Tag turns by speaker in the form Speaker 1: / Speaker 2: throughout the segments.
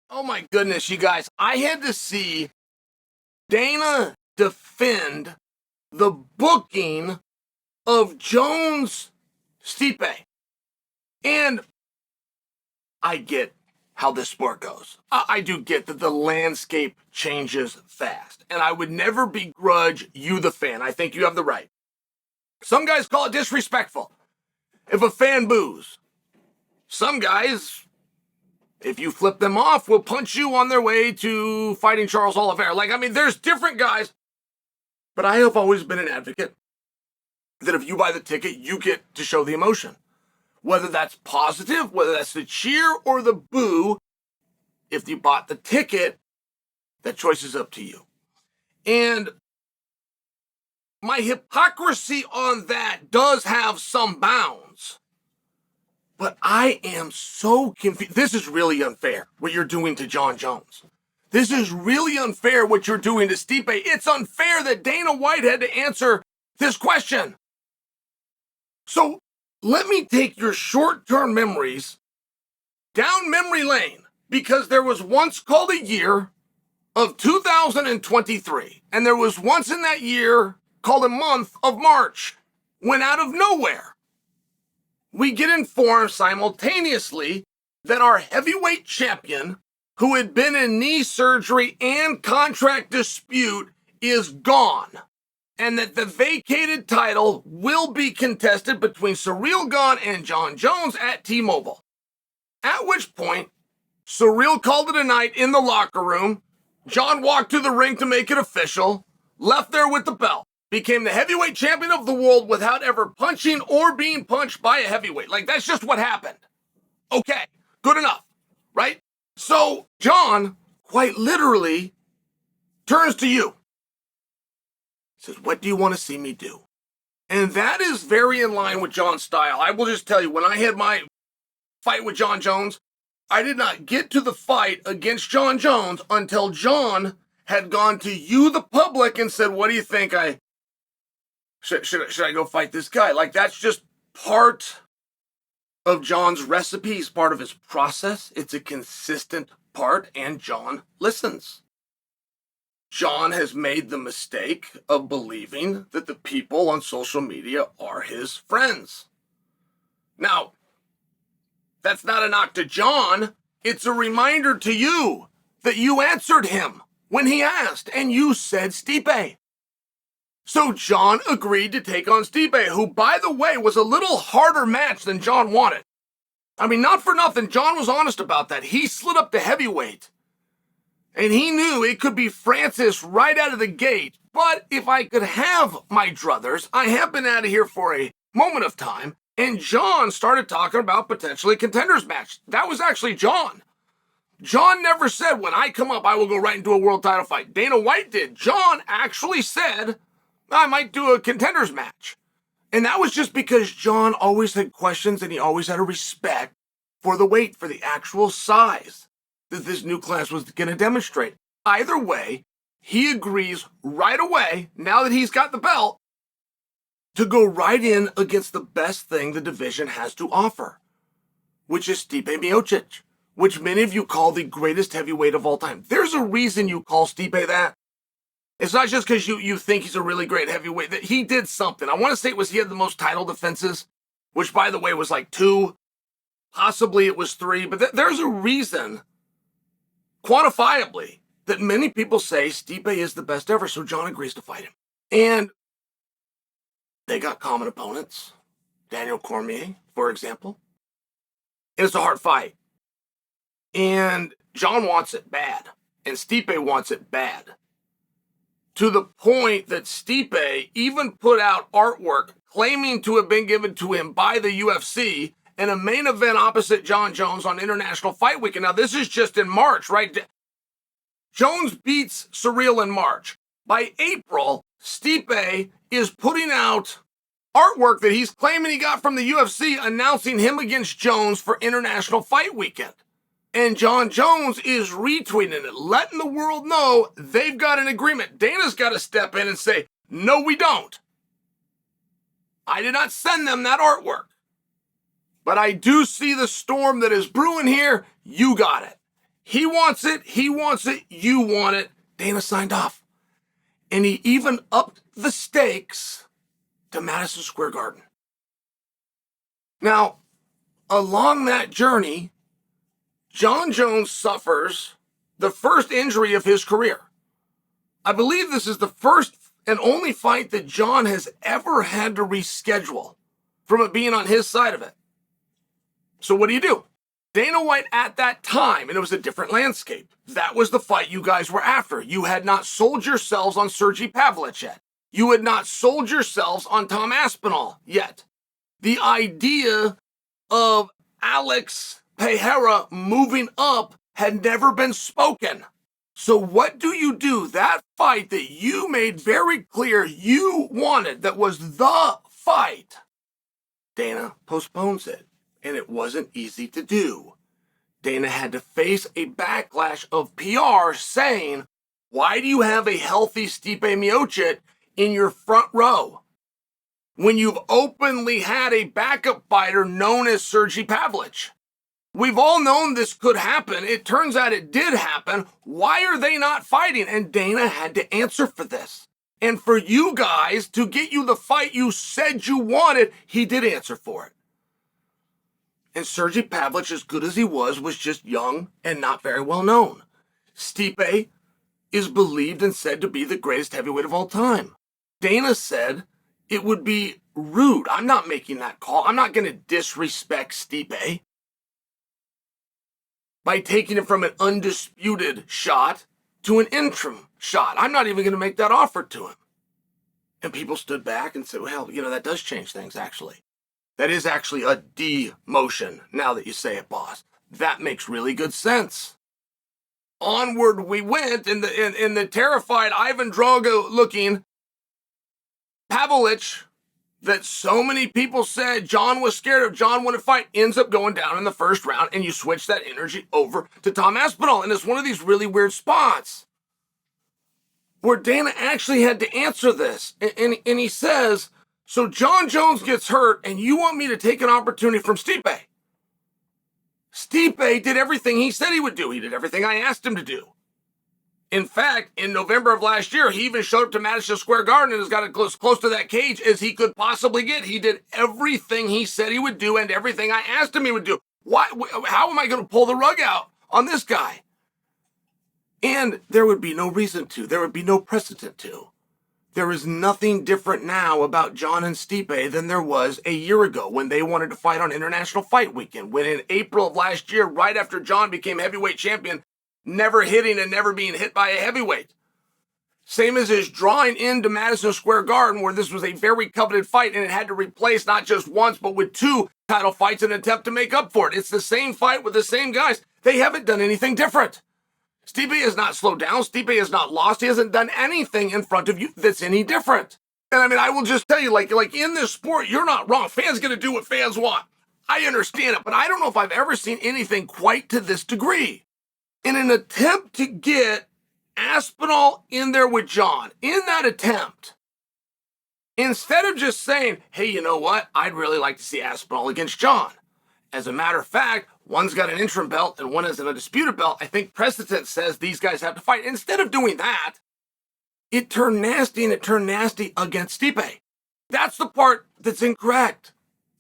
Speaker 1: Oh my goodness, you guys. I had to see Dana defend the booking of Jones Stipe. And I get how this sport goes. I do get that the landscape changes fast. And I would never begrudge you, the fan. I think you have the right. Some guys call it disrespectful if a fan boos. Some guys, if you flip them off, will punch you on their way to fighting Charles Oliveira. There's different guys. But I have always been an advocate that if you buy the ticket, you get to show the emotion. Whether that's positive, whether that's the cheer or the boo, if you bought the ticket, that choice is up to you. And my hypocrisy on that does have some bounds. But I am so confused. This is really unfair, what you're doing to Jon Jones. This is really unfair, what you're doing to Stipe. It's unfair that Dana White had to answer this question. So let me take your short-term memories down memory lane, because there was once called a year of 2023, and there was once in that year called a month of March, when out of nowhere, we get informed simultaneously that our heavyweight champion, who had been in knee surgery and contract dispute, is gone, and that the vacated title will be contested between Ciryl Gane and Jon Jones at T-Mobile. At which point, Ciryl called it a night in the locker room. Jon walked to the ring to make it official, left there with the belt, became the heavyweight champion of the world without ever punching or being punched by a heavyweight. That's just what happened. Okay, good enough, right? So Jon quite literally turns to you. Says, what do you want to see me do? And that is very in line with Jon's style. I will just tell you, when I had my fight with Jon Jones, I did not get to the fight against Jon Jones until Jon had gone to you, the public, and said, what do you think? Should I go fight this guy? That's just part of Jon's recipe, part of his process. It's a consistent part, and Jon listens. Jon has made the mistake of believing that the people on social media are his friends. Now, that's not a knock to Jon. It's a reminder to you that you answered him when he asked, and you said Stipe. So Jon agreed to take on Stipe, who, by the way, was a little harder match than Jon wanted. Not for nothing, Jon was honest about that. He slid up to heavyweight, and he knew it could be Francis right out of the gate. But if I could have my druthers, I have been out of here for a moment of time, and Jon started talking about potentially contenders match. That was actually Jon. Jon never said, when I come up, I will go right into a world title fight. Dana White did. Jon actually said, I might do a contenders match. And that was just because Jon always had questions, and he always had a respect for the weight, for the actual size that this new class was going to demonstrate. Either way, he agrees right away, now that he's got the belt, to go right in against the best thing the division has to offer, which is Stipe Miocic, which many of you call the greatest heavyweight of all time. There's a reason you call Stipe that. It's not just because you think he's a really great heavyweight. That he did something. I want to say he had the most title defenses, which, by the way, was 2. Possibly it was 3. But there's a reason, quantifiably, that many people say Stipe is the best ever. So Jon agrees to fight him. And they got common opponents. Daniel Cormier, for example. And it's a hard fight. And Jon wants it bad. And Stipe wants it bad. To the point that Stipe even put out artwork claiming to have been given to him by the UFC in a main event opposite Jon Jones on International Fight Weekend. Now, this is just in March, right? Jones beats Ciryl in March. By April, Stipe is putting out artwork that he's claiming he got from the UFC announcing him against Jones for International Fight Weekend. And Jon Jones is retweeting it, letting the world know they've got an agreement. Dana's got to step in and say, no, we don't. I did not send them that artwork. But I do see the storm that is brewing here. You got it. He wants it, you want it. Dana signed off. And he even upped the stakes to Madison Square Garden. Now, along that journey, Jon Jones suffers the first injury of his career. I believe this is the first and only fight that Jon has ever had to reschedule from it being on his side of it. So what do? Dana White at that time, and it was a different landscape, that was the fight you guys were after. You had not sold yourselves on Sergey Pavlovich yet. You had not sold yourselves on Tom Aspinall yet. The idea of Alex Pereira moving up had never been spoken. So what do? That fight that you made very clear you wanted, that was the fight, Dana postpones it. And it wasn't easy to do. Dana had to face a backlash of PR saying, why do you have a healthy Stipe Miocic in your front row when you've openly had a backup fighter known as Sergey Pavlovich? We've all known this could happen. It turns out it did happen. Why are they not fighting? And Dana had to answer for this. And for you guys to get you the fight you said you wanted, he did answer for it. And Sergey Pavlovich, as good as he was just young and not very well known. Stipe is believed and said to be the greatest heavyweight of all time. Dana said it would be rude. I'm not making that call. I'm not going to disrespect Stipe by taking it from an undisputed shot to an interim shot. I'm not even going to make that offer to him. And people stood back and said, well, that does change things, actually. That is actually a demotion, now that you say it, boss. That makes really good sense. Onward we went in the terrified Ivan Drago-looking Pavlovich that so many people said Jon was scared of, Jon wouldn't fight, ends up going down in the first round, and you switch that energy over to Tom Aspinall. And it's one of these really weird spots where Dana actually had to answer this. And he says, so Jon Jones gets hurt, and you want me to take an opportunity from Stipe? Stipe did everything he said he would do. He did everything I asked him to do. In fact, in November of last year, he even showed up to Madison Square Garden and has got as close to that cage as he could possibly get. He did everything he said he would do and everything I asked him he would do. Why? How am I going to pull the rug out on this guy? And there would be no reason to. There would be no precedent to. There is nothing different now about Jon and Stipe than there was a year ago when they wanted to fight on International Fight Weekend. When in April of last year, right after Jon became heavyweight champion, never hitting and never being hit by a heavyweight. Same as his drawing into Madison Square Garden, where this was a very coveted fight and it had to replace not just once, but with 2 title fights in an attempt to make up for it. It's the same fight with the same guys. They haven't done anything different. Stipe has not slowed down. Stipe has not lost. He hasn't done anything in front of you that's any different. And I mean, I will just tell you, like in this sport, you're not wrong. Fans going to do what fans want. I understand it, but I don't know if I've ever seen anything quite to this degree. In an attempt to get Aspinall in there with Jon, in that attempt, instead of just saying, hey, you know what? I'd really like to see Aspinall against Jon. As a matter of fact, one's got an interim belt and one has an undisputed belt. I think precedent says these guys have to fight. Instead of doing that, it turned nasty, and it turned nasty against Stipe. That's the part that's incorrect.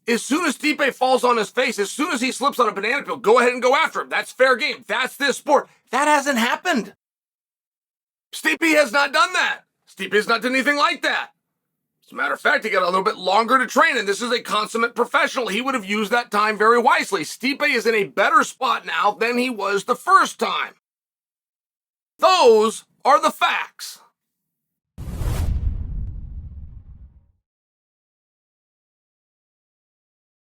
Speaker 1: As soon as Stipe falls on his face, as soon as he slips on a banana peel, go ahead and go after him. That's fair game. That's this sport. That hasn't happened. Stipe has not done that. Stipe has not done anything like that. As a matter of fact, he got a little bit longer to train, and this is a consummate professional. He would have used that time very wisely. Stipe is in a better spot now than he was the first time. Those are the facts.